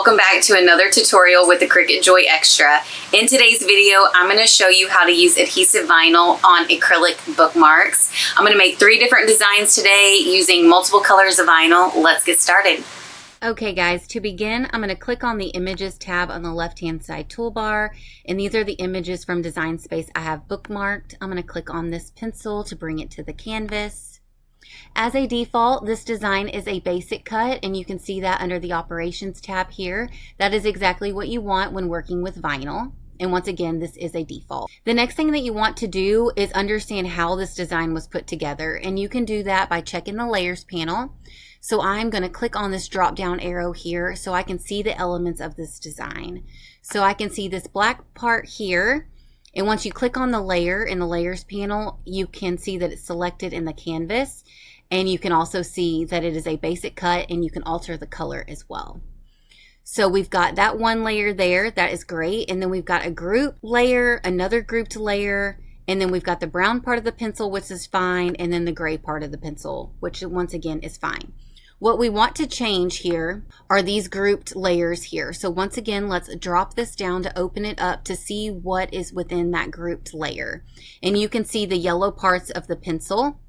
welcome back to another tutorial with the Cricut Joy Xtra. In today's video, I'm going to show you how to use adhesive vinyl on acrylic bookmarks. I'm going to make 3 different designs today using multiple colors of vinyl. Let's get started. Okay guys, to begin, I'm going to click on the Images tab on the left-hand side toolbar, and these are the images from Design Space I have bookmarked. I'm going to click on this pencil to bring it to the canvas. As a default, this design is a basic cut, and you can see that under the Operations tab here. That is exactly what you want when working with vinyl. And once again, this is a default. The next thing that you want to do is understand how this design was put together, and you can do that by checking the Layers panel. So I'm going to click on this drop down arrow here so I can see the elements of this design. So I can see this black part here, and once you click on the layer in the Layers panel, you can see that it's selected in the canvas, and you can also see that it is a basic cut, and you can alter the color as well. So we've got that one layer there, that is great, and then we've got a group layer, another grouped layer, and then we've got the brown part of the pencil, which is fine, and then the gray part of the pencil, which once again is fine. What we want to change here are these grouped layers here. So once again, let's drop this down to open it up to see what is within that grouped layer. And you can see the yellow parts of the pencil,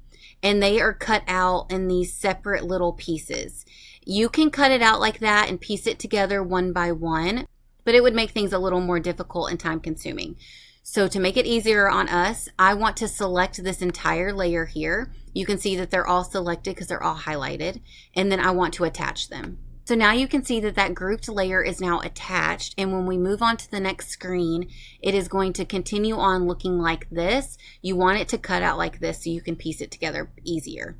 and they are cut out in these separate little pieces. You can cut it out like that and piece it together one by one, but it would make things a little more difficult and time consuming. So to make it easier on us, I want to select this entire layer here. You can see that they're all selected because they're all highlighted, and then I want to attach them. So now you can see that that grouped layer is now attached, and when we move on to the next screen, it is going to continue on looking like this. You want it to cut out like this so you can piece it together easier.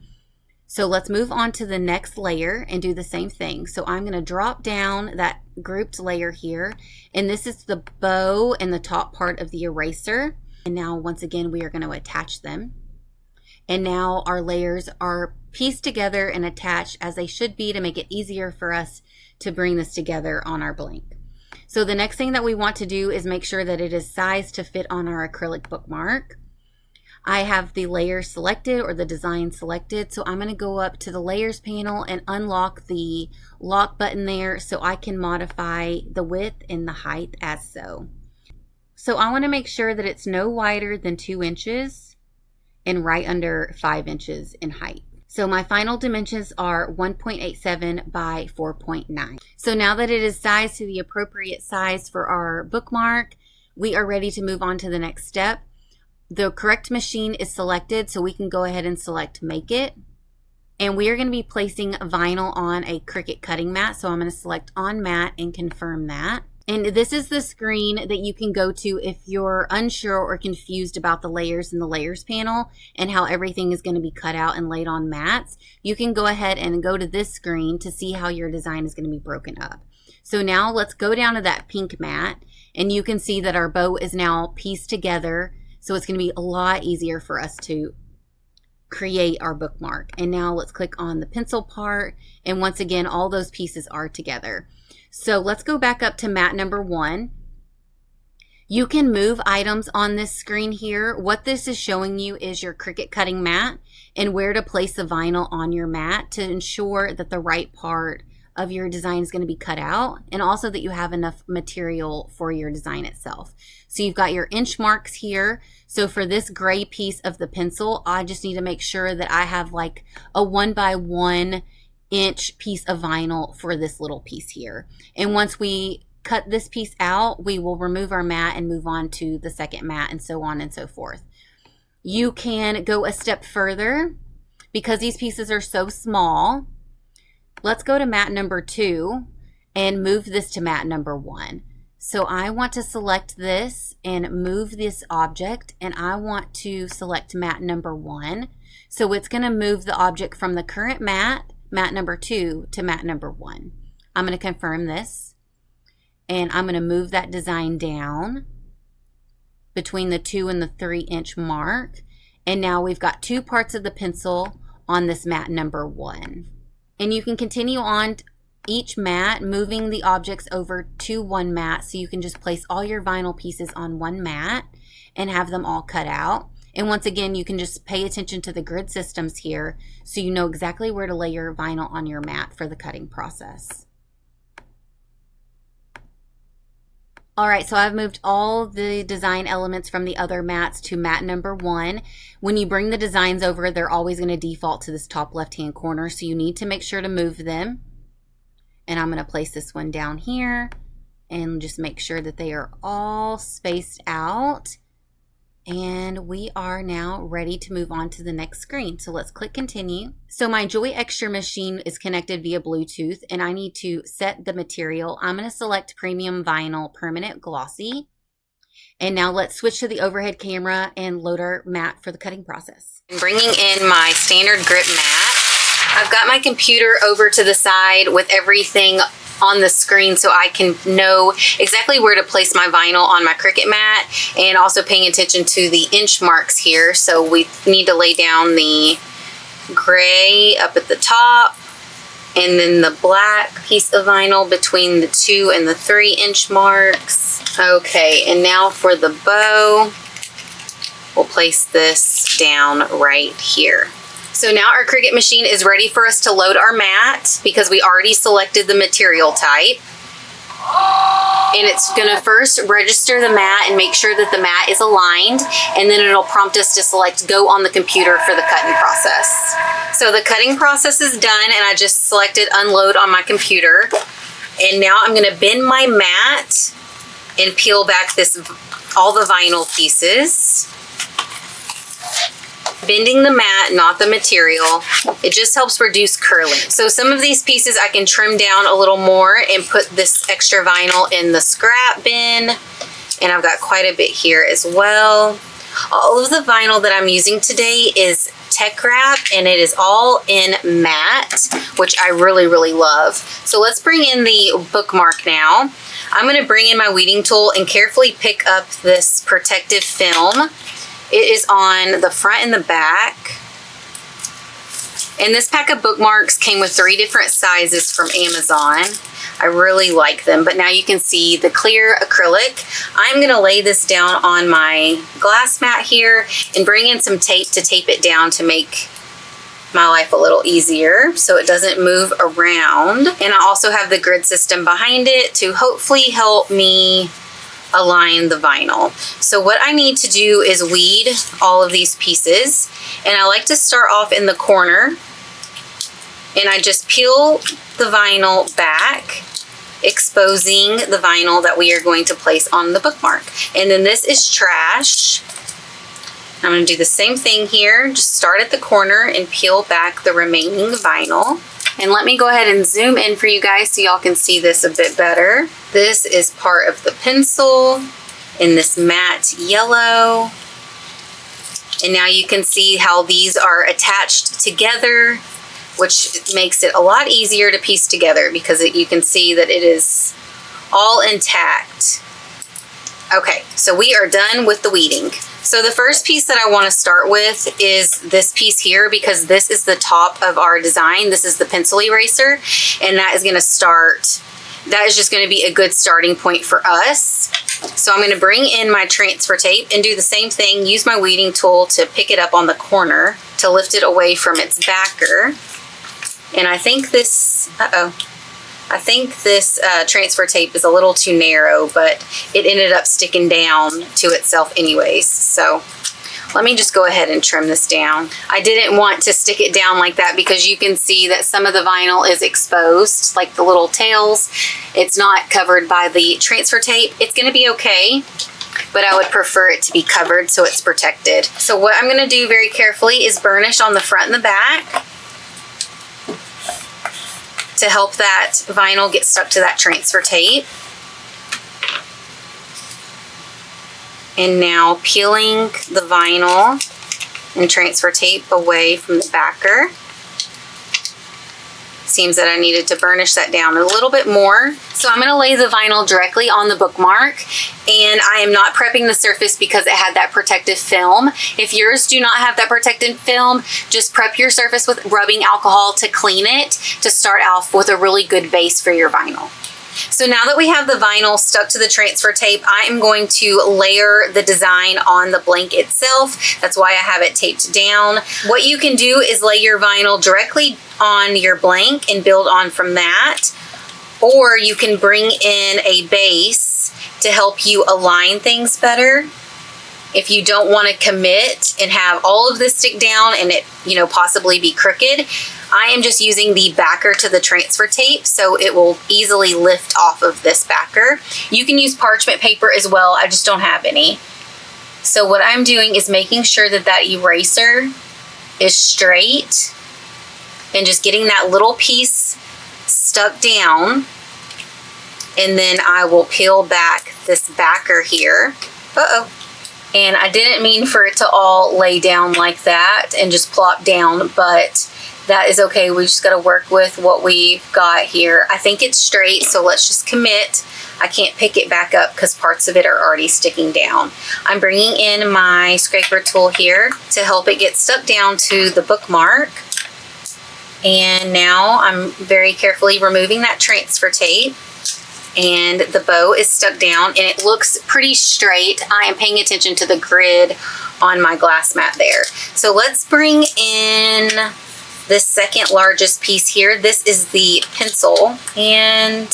So let's move on to the next layer and do the same thing. So I'm going to drop down that grouped layer here, and this is the bow and the top part of the eraser. And now once again, we are going to attach them. And now our layers are pieced together and attached as they should be to make it easier for us to bring this together on our blank. So the next thing that we want to do is make sure that it is sized to fit on our acrylic bookmark. I have the layer selected or the design selected, so I'm going to go up to the Layers panel and unlock the lock button there so I can modify the width and the height as so. So I want to make sure that it's no wider than 2 inches and right under 5 inches in height. So my final dimensions are 1.87 by 4.9. So now that it is sized to the appropriate size for our bookmark, we are ready to move on to the next step. The correct machine is selected, so we can go ahead and select Make It. And we are going to be placing vinyl on a Cricut cutting mat, so I'm going to select On Mat and confirm that. And this is the screen that you can go to if you're unsure or confused about the layers in the Layers panel and how everything is going to be cut out and laid on mats. You can go ahead and go to this screen to see how your design is going to be broken up. So now let's go down to that pink mat, and you can see that our bow is now pieced together. So it's going to be a lot easier for us to create our bookmark. And now let's click on the pencil part. And once again, all those pieces are together. So let's go back up to mat number 1. You can move items on this screen here. What this is showing you is your Cricut cutting mat and where to place the vinyl on your mat to ensure that the right part of your design is going to be cut out, and also that you have enough material for your design itself. So you've got your inch marks here. So for this gray piece of the pencil, I just need to make sure that I have like a 1 by 1 inch piece of vinyl for this little piece here. And once we cut this piece out, we will remove our mat and move on to the second mat, and so on and so forth. You can go a step further because these pieces are so small. Let's go to mat number 2 and move this to mat number 1. So I want to select this and move this object, and I want to select mat number 1. So it's going to move the object from the current mat number 2, to mat number 1. I'm going to confirm this, and I'm going to move that design down between the 2 and the 3 inch mark. And now we've got 2 parts of the pencil on this mat number 1. And you can continue on each mat, moving the objects over to one mat, so you can just place all your vinyl pieces on one mat and have them all cut out. And once again, you can just pay attention to the grid systems here so you know exactly where to lay your vinyl on your mat for the cutting process. All right, so I've moved all the design elements from the other mats to mat number 1. When you bring the designs over, they're always going to default to this top left-hand corner, so you need to make sure to move them. And I'm going to place this one down here and just make sure that they are all spaced out. And we are now ready to move on to the next screen. So let's click continue. So my Joy Xtra machine is connected via Bluetooth, and I need to set the material. I'm going to select Premium Vinyl Permanent Glossy. And now let's switch to the overhead camera and load our mat for the cutting process. I'm bringing in my standard grip mat. I've got my computer over to the side with everything on the screen so I can know exactly where to place my vinyl on my Cricut mat, and also paying attention to the inch marks here. So we need to lay down the gray up at the top and then the black piece of vinyl between the 2 and the 3 inch marks. Okay, and now for the bow, we'll place this down right here. So now our Cricut machine is ready for us to load our mat because we already selected the material type. And it's going to first register the mat and make sure that the mat is aligned, and then it'll prompt us to select go on the computer for the cutting process. So the cutting process is done, and I just selected unload on my computer. And now I'm going to bend my mat and peel back all the vinyl pieces. Bending the mat, not the material. It just helps reduce curling. So some of these pieces I can trim down a little more and put this extra vinyl in the scrap bin. And I've got quite a bit here as well. All of the vinyl that I'm using today is tech wrap, and it is all in matte, which I really, really love. So let's bring in the bookmark now. I'm going to bring in my weeding tool and carefully pick up this protective film. It is on the front and the back. And this pack of bookmarks came with 3 different sizes from Amazon. I really like them, but now you can see the clear acrylic. I'm going to lay this down on my glass mat here and bring in some tape to tape it down to make my life a little easier so it doesn't move around. And I also have the grid system behind it to hopefully help me align the vinyl. So what I need to do is weed all of these pieces, and I like to start off in the corner, and I just peel the vinyl back, exposing the vinyl that we are going to place on the bookmark. And then this is trash. I'm going to do the same thing here. Just start at the corner and peel back the remaining vinyl. And let me go ahead and zoom in for you guys so y'all can see this a bit better. This is part of the pencil in this matte yellow. And now you can see how these are attached together, which makes it a lot easier to piece together because you can see that it is all intact. Okay, so we are done with the weeding. So the first piece that I want to start with is this piece here, because this is the top of our design. This is the pencil eraser, and that is going to start, that is just going to be a good starting point for us. So I'm going to bring in my transfer tape and do the same thing, use my weeding tool to pick it up on the corner to lift it away from its backer. And I think this, I think this transfer tape is a little too narrow, but it ended up sticking down to itself anyways. So let me just go ahead and trim this down. I didn't want to stick it down like that because you can see that some of the vinyl is exposed, like the little tails. It's not covered by the transfer tape. It's going to be okay, but I would prefer it to be covered so it's protected. So what I'm going to do very carefully is burnish on the front and the back to help that vinyl get stuck to that transfer tape. And now peeling the vinyl and transfer tape away from the backer. Seems that I needed to burnish that down a little bit more. So I'm going to lay the vinyl directly on the bookmark, and I am not prepping the surface because it had that protective film. If yours do not have that protective film, just prep your surface with rubbing alcohol to clean it, to start off with a really good base for your vinyl. So now that we have the vinyl stuck to the transfer tape, I am going to layer the design on the blank itself. That's why I have it taped down. What you can do is lay your vinyl directly on your blank and build on from that. Or you can bring in a base to help you align things better. If you don't want to commit and have all of this stick down and it, you know, possibly be crooked, I am just using the backer to the transfer tape so it will easily lift off of this backer. You can use parchment paper as well, I just don't have any. So what I'm doing is making sure that that eraser is straight and just getting that little piece stuck down. And then I will peel back this backer here. Uh-oh. And I didn't mean for it to all lay down like that and just plop down, but that is okay. We just got to work with what we've got here. I think it's straight, so let's just commit. I can't pick it back up because parts of it are already sticking down. I'm bringing in my scraper tool here to help it get stuck down to the bookmark. And now I'm very carefully removing that transfer tape. And the bow is stuck down and it looks pretty straight. I am paying attention to the grid on my glass mat there. So let's bring in this second largest piece here. This is the pencil, and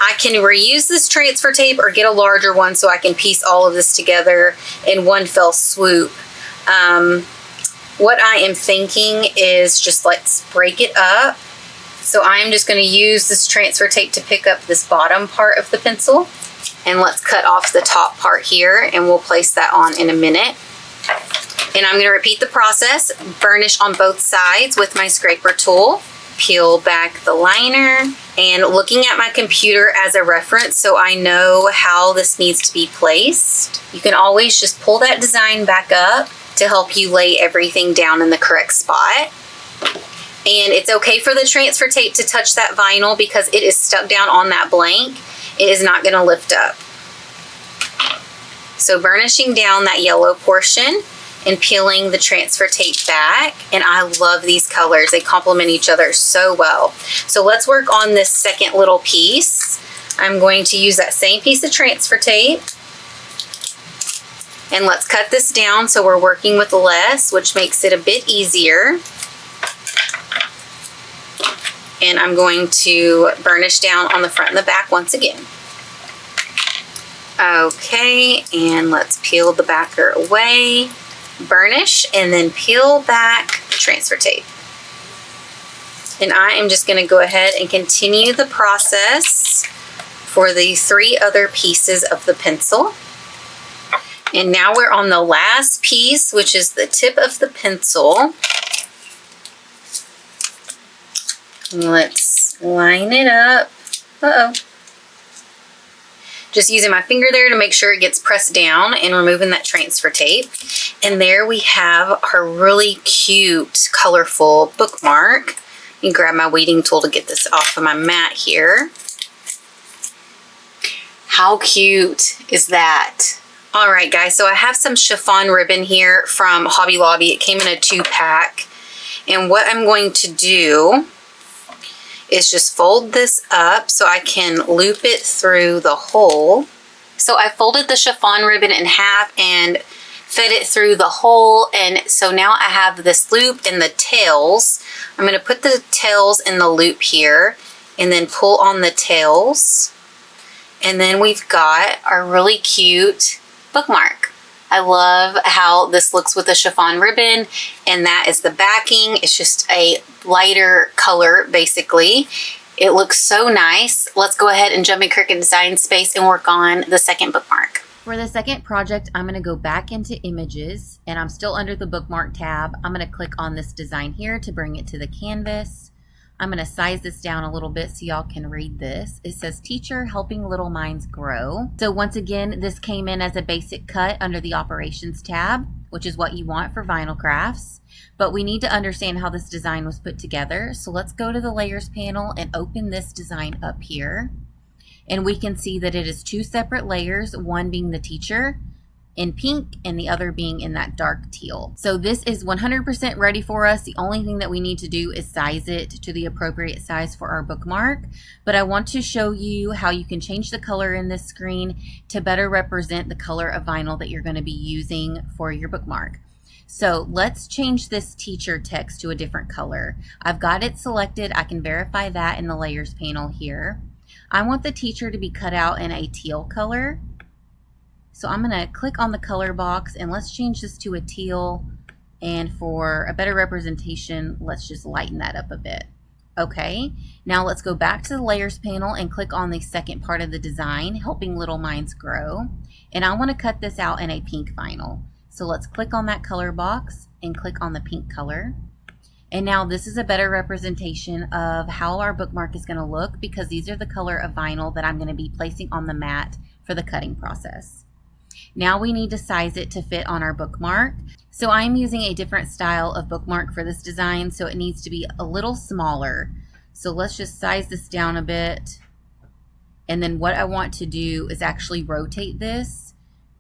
I can reuse this transfer tape or get a larger one so I can piece all of this together in one fell swoop. What I am thinking is just let's break it up. So I'm just going to use this transfer tape to pick up this bottom part of the pencil. And let's cut off the top part here and we'll place that on in a minute. And I'm going to repeat the process, burnish on both sides with my scraper tool, peel back the liner, and looking at my computer as a reference so I know how this needs to be placed. You can always just pull that design back up to help you lay everything down in the correct spot. And it's okay for the transfer tape to touch that vinyl because it is stuck down on that blank. It is not going to lift up. So burnishing down that yellow portion and peeling the transfer tape back. And I love these colors. They complement each other so well. So let's work on this second little piece. I'm going to use that same piece of transfer tape. And let's cut this down so we're working with less, which makes it a bit easier. And I'm going to burnish down on the front and the back once again. Okay, and let's peel the backer away, burnish, and then peel back the transfer tape. And I am just going to go ahead and continue the process for the 3 other pieces of the pencil. And now we're on the last piece, which is the tip of the pencil. Let's line it up. Uh-oh. Just using my finger there to make sure it gets pressed down and removing that transfer tape. And there we have our really cute, colorful bookmark. You can grab my weeding tool to get this off of my mat here. How cute is that? All right, guys, so I have some chiffon ribbon here from Hobby Lobby. It came in a 2-pack. And what I'm going to do is just fold this up so I can loop it through the hole. So I folded the chiffon ribbon in half and fed it through the hole, and so now I have this loop and the tails. I'm going to put the tails in the loop here and then pull on the tails, and then we've got our really cute bookmark. I love how this looks with the chiffon ribbon, and that is the backing. It's just a lighter color, basically. It looks so nice. Let's go ahead and jump in Cricut Design space and work on the second bookmark. For the second project, I'm going to go back into images, and I'm still under the bookmark tab. I'm going to click on this design here to bring it to the canvas. I'm going to size this down a little bit so y'all can read this. It says Teacher Helping Little Minds Grow. So once again, this came in as a basic cut under the Operations tab, which is what you want for vinyl crafts. But we need to understand how this design was put together. So let's go to the Layers panel and open this design up here. And we can see that it is 2 separate layers, one being the teacher in pink and the other being in that dark teal. So this is 100% ready for us. The only thing that we need to do is size it to the appropriate size for our bookmark. But I want to show you how you can change the color in this screen to better represent the color of vinyl that you're going to be using for your bookmark. So let's change this teacher text to a different color. I've got it selected. I can verify that in the Layers panel here. I want the teacher to be cut out in a teal color. So I'm going to click on the color box and let's change this to a teal. And for a better representation, let's just lighten that up a bit. Okay, now let's go back to the layers panel and click on the second part of the design, helping little minds grow. And I want to cut this out in a pink vinyl. So let's click on that color box and click on the pink color. And now this is a better representation of how our bookmark is going to look, because these are the color of vinyl that I'm going to be placing on the mat for the cutting process. Now we need to size it to fit on our bookmark. So I'm using a different style of bookmark for this design, so it needs to be a little smaller. So let's just size this down a bit. And then what I want to do is actually rotate this,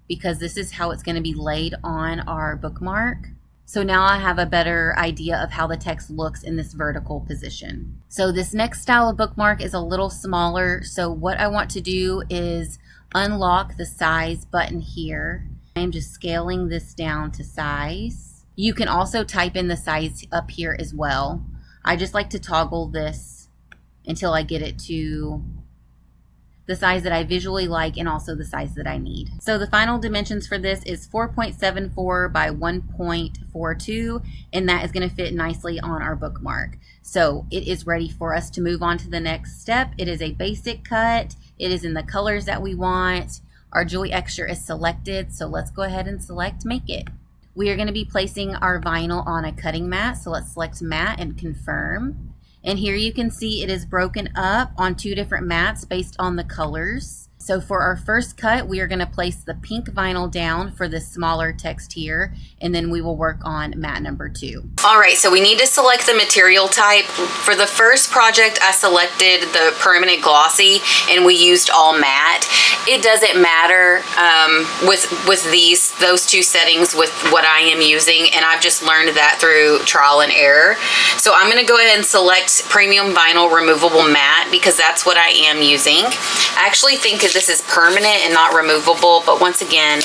because this is how it's going to be laid on our bookmark. So now I have a better idea of how the text looks in this vertical position. So this next style of bookmark is a little smaller. So what I want to do is unlock the size button here. I'm just scaling this down to size. You can also type in the size up here as well. I just like to toggle this until I get it to the size that I visually like and also the size that I need. So the final dimensions for this is 4.74 by 1.42, and that is going to fit nicely on our bookmark. So it is ready for us to move on to the next step. It is a basic cut. It is in the colors that we want. Our Joy Xtra is selected, so let's go ahead and select Make It. We are going to be placing our vinyl on a cutting mat, so let's select Mat and confirm. And here you can see it is broken up on 2 different mats based on the colors. So for our first cut, we are going to place the pink vinyl down for this smaller text here, and then we will work on mat number 2. All right, so we need to select the material type. For the first project, I selected the permanent glossy, and we used all matte. It doesn't matter with those 2 settings with what I am using, and I've just learned that through trial and error. So I'm going to go ahead and select premium vinyl removable matte, because that's what I am using. I actually think this is permanent and not removable, but once again,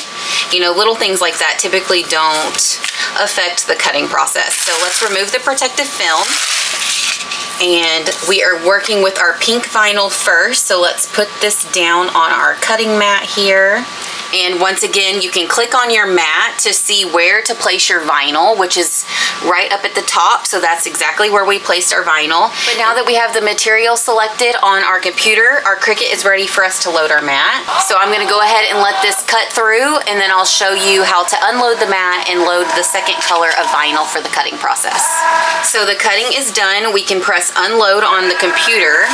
you know, little things like that typically don't affect the cutting process. So let's remove the protective film, and we are working with our pink vinyl first. So let's put this down on our cutting mat here. And once again, you can click on your mat to see where to place your vinyl, which is right up at the top. So that's exactly where we placed our vinyl. But now that we have the material selected on our computer, our Cricut is ready for us to load our mat. So I'm going to go ahead and let this cut through, and then I'll show you how to unload the mat and load the second color of vinyl for the cutting process. So the cutting is done. We can press unload on the computer.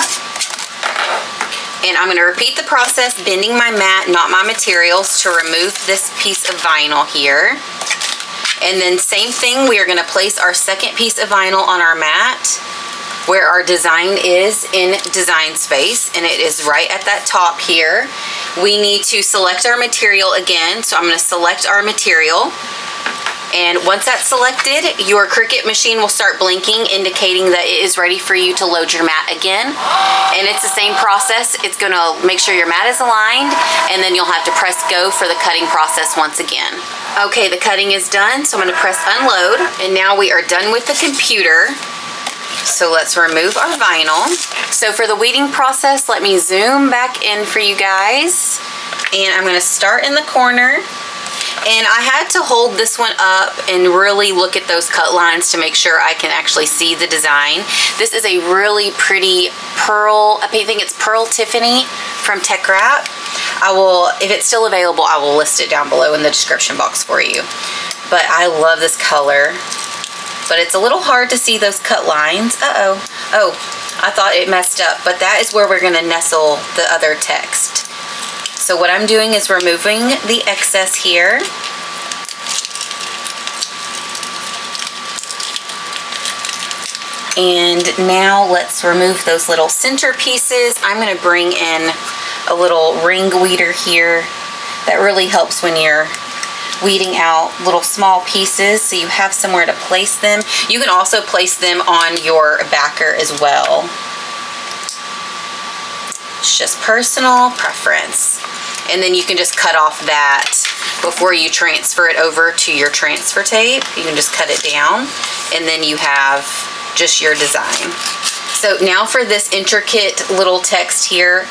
And I'm going to repeat the process, bending my mat, not my materials, to remove this piece of vinyl here. And then same thing, we are going to place our second piece of vinyl on our mat where our design is in design space, and it is right at that top here. We need to select our material again, so I'm going to select our material. And once that's selected, your Cricut machine will start blinking, indicating that it is ready for you to load your mat again. And it's the same process. It's going to make sure your mat is aligned, and then you'll have to press go for the cutting process once again. Okay, the cutting is done, so I'm going to press unload. And now we are done with the computer. So let's remove our vinyl. So for the weeding process, let me zoom back in for you guys. And I'm going to start in the corner. And I had to hold this one up and really look at those cut lines to make sure I can actually see the design. This is a really pretty pearl, I think it's Pearl Tiffany from Tech Wrap. If it's still available, I will list it down below in the description box for you. But I love this color. But it's a little hard to see those cut lines. Oh, I thought it messed up, but that is where we're going to nestle the other text. So what I'm doing is removing the excess here. And now let's remove those little center pieces. I'm going to bring in a little ring weeder here. That really helps when you're weeding out little small pieces so you have somewhere to place them. You can also place them on your backer as well. It's just personal preference. And then you can just cut off that before you transfer it over to your transfer tape. You can just cut it down, and then you have just your design. So now for this intricate little text here,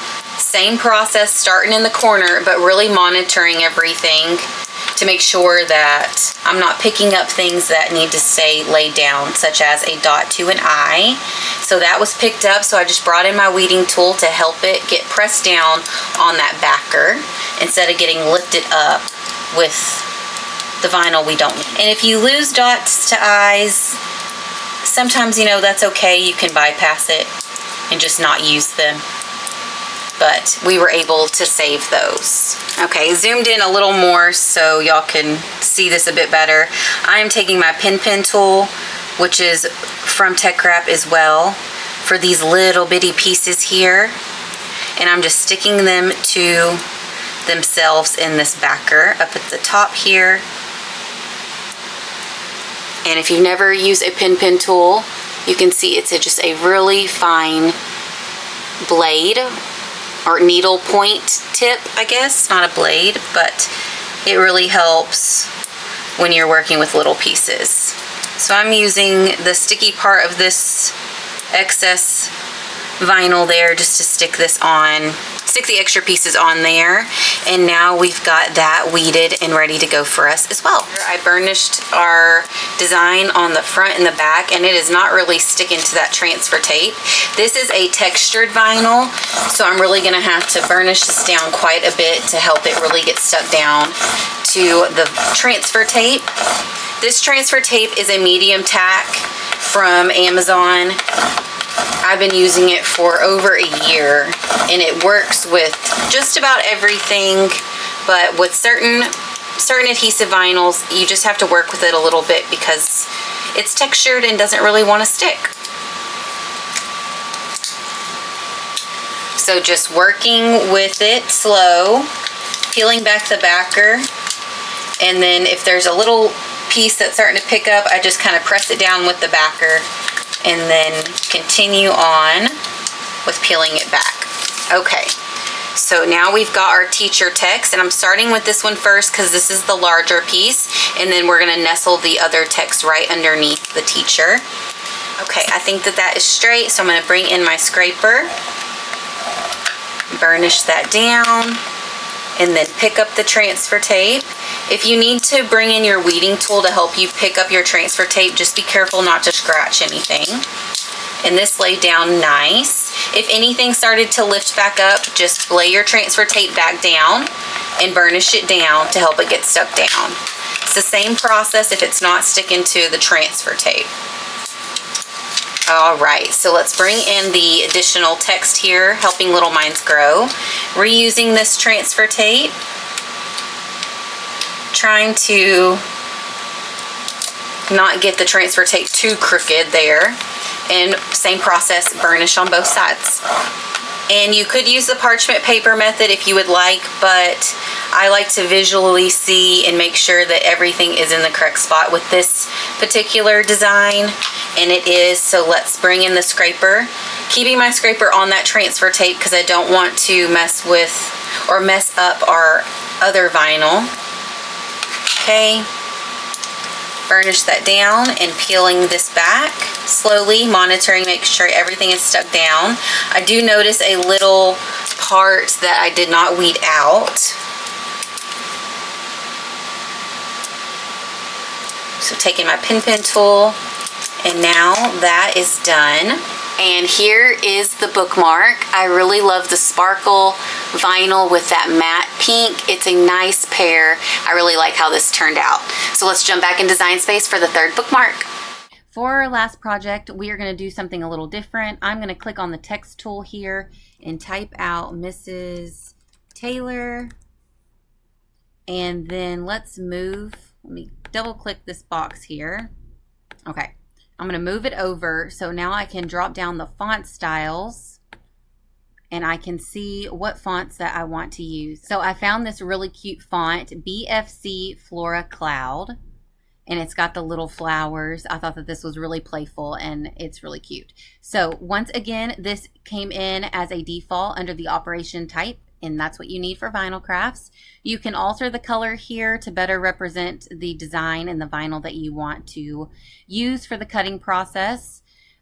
Same process, starting in the corner, but really monitoring everything to make sure that I'm not picking up things that need to stay laid down, such as a dot to an I. So that was picked up, so I just brought in my weeding tool to help it get pressed down on that backer instead of getting lifted up with the vinyl we don't need. And if you lose dots to I's, sometimes, you know, that's okay. You can bypass it and just not use them. But we were able to save those. Okay, zoomed in a little more so y'all can see this a bit better. I am taking my pen tool, which is from Tech Wrap as well, for these little bitty pieces here. And I'm just sticking them to themselves in this backer up at the top here. And if you've never used a pen tool, you can see it's just a really fine blade or needle point tip, I guess. Not a blade, but it really helps when you're working with little pieces. So I'm using the sticky part of this excess vinyl there just to stick this on, stick the extra pieces on there. And now we've got that weeded and ready to go for us as well. I burnished our design on the front and the back, and it is not really sticking to that transfer tape. This is a textured vinyl, so I'm really gonna have to burnish this down quite a bit to help it really get stuck down to the transfer tape. This transfer tape is a medium tack from Amazon. I've been using it for over a year, and it works with just about everything, but with certain adhesive vinyls, you just have to work with it a little bit because it's textured and doesn't really want to stick. So just working with it slow, peeling back the backer, and then if there's a little piece that's starting to pick up, I just kind of press it down with the backer and then continue on with peeling it back. Okay, so now we've got our teacher text, and I'm starting with this one first because this is the larger piece, and then we're gonna nestle the other text right underneath the teacher. Okay, I think that is straight, so I'm gonna bring in my scraper, burnish that down, and then pick up the transfer tape. If you need to bring in your weeding tool to help you pick up your transfer tape, just be careful not to scratch anything. And this laid down nice. If anything started to lift back up, just lay your transfer tape back down and burnish it down to help it get stuck down. It's the same process if it's not sticking to the transfer tape. All right, so let's bring in the additional text here, Helping Little Minds Grow. Reusing this transfer tape, trying to not get the transfer tape too crooked there, and same process, burnish on both sides. And you could use the parchment paper method if you would like, but I like to visually see and make sure that everything is in the correct spot with this particular design, and it is. So let's bring in the scraper, keeping my scraper on that transfer tape because I don't want to mess with or mess up our other vinyl. Okay, burnish that down and peeling this back slowly, monitoring, make sure everything is stuck down. I do notice a little part that I did not weed out. So taking my pen tool, and now that is done. And here is the bookmark. I really love the sparkle vinyl with that matte pink. It's a nice pair. I really like how this turned out. So let's jump back in Design Space for the third bookmark. For our last project, we are going to do something a little different. I'm going to click on the text tool here and type out Mrs. Taylor. And then let's move, let me double click this box here. Okay. I'm going to move it over, so now I can drop down the font styles and I can see what fonts that I want to use. So I found this really cute font, BFC Flora Cloud, and it's got the little flowers. I thought that this was really playful and it's really cute. So once again, this came in as a default under the operation type, and that's what you need for vinyl crafts. You can alter the color here to better represent the design and the vinyl that you want to use for the cutting process,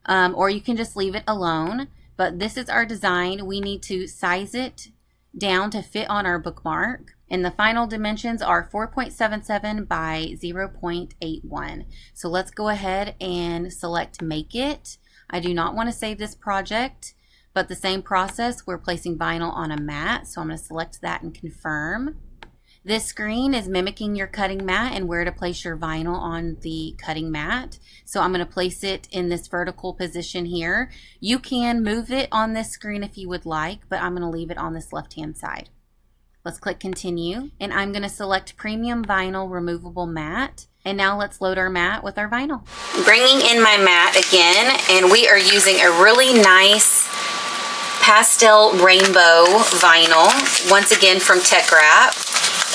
or you can just leave it alone. But this is our design. We need to size it down to fit on our bookmark. And the final dimensions are 4.77 by 0.81. So let's go ahead and select Make It. I do not want to save this project, but the same process, we're placing vinyl on a mat. So I'm going to select that and confirm. This screen is mimicking your cutting mat and where to place your vinyl on the cutting mat. So I'm going to place it in this vertical position here. You can move it on this screen if you would like, but I'm going to leave it on this left-hand side. Let's click Continue, and I'm going to select Premium Vinyl Removable Mat. And now let's load our mat with our vinyl. Bringing in my mat again, and we are using a really nice pastel rainbow vinyl, once again from Tech Wrap.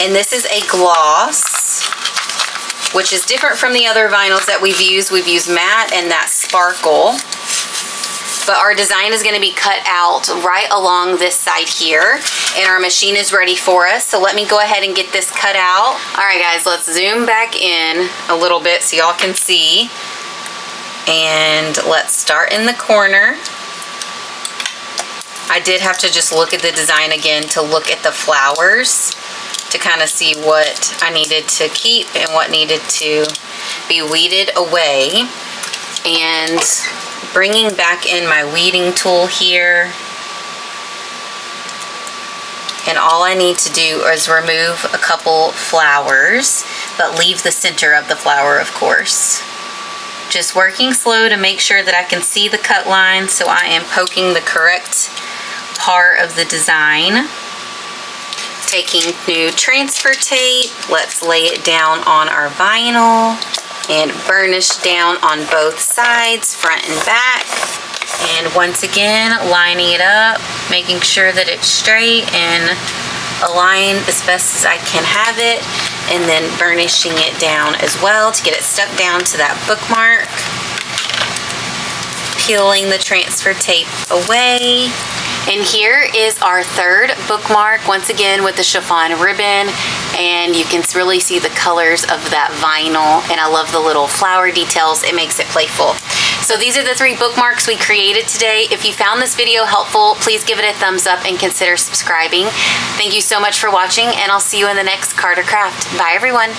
And this is a gloss, which is different from the other vinyls that we've used. We've used matte and that sparkle. But our design is going to be cut out right along this side here. And our machine is ready for us. So let me go ahead and get this cut out. All right, guys, let's zoom back in a little bit so y'all can see. And let's start in the corner. I did have to just look at the design again to look at the flowers, to kind of see what I needed to keep and what needed to be weeded away. And bringing back in my weeding tool here. And all I need to do is remove a couple flowers, but leave the center of the flower, of course. Just working slow to make sure that I can see the cut line, so I am poking the correct part of the design. Taking new transfer tape, let's lay it down on our vinyl and burnish down on both sides, front and back. And once again, lining it up, making sure that it's straight and aligned as best as I can have it, and then burnishing it down as well to get it stuck down to that bookmark. Peeling the transfer tape away. And here is our third bookmark, once again with the chiffon ribbon, and you can really see the colors of that vinyl, and I love the little flower details. It makes it playful. So these are the 3 bookmarks we created today. If you found this video helpful, please give it a thumbs up and consider subscribing. Thank you so much for watching, and I'll see you in the next Card or Craft. Bye, everyone.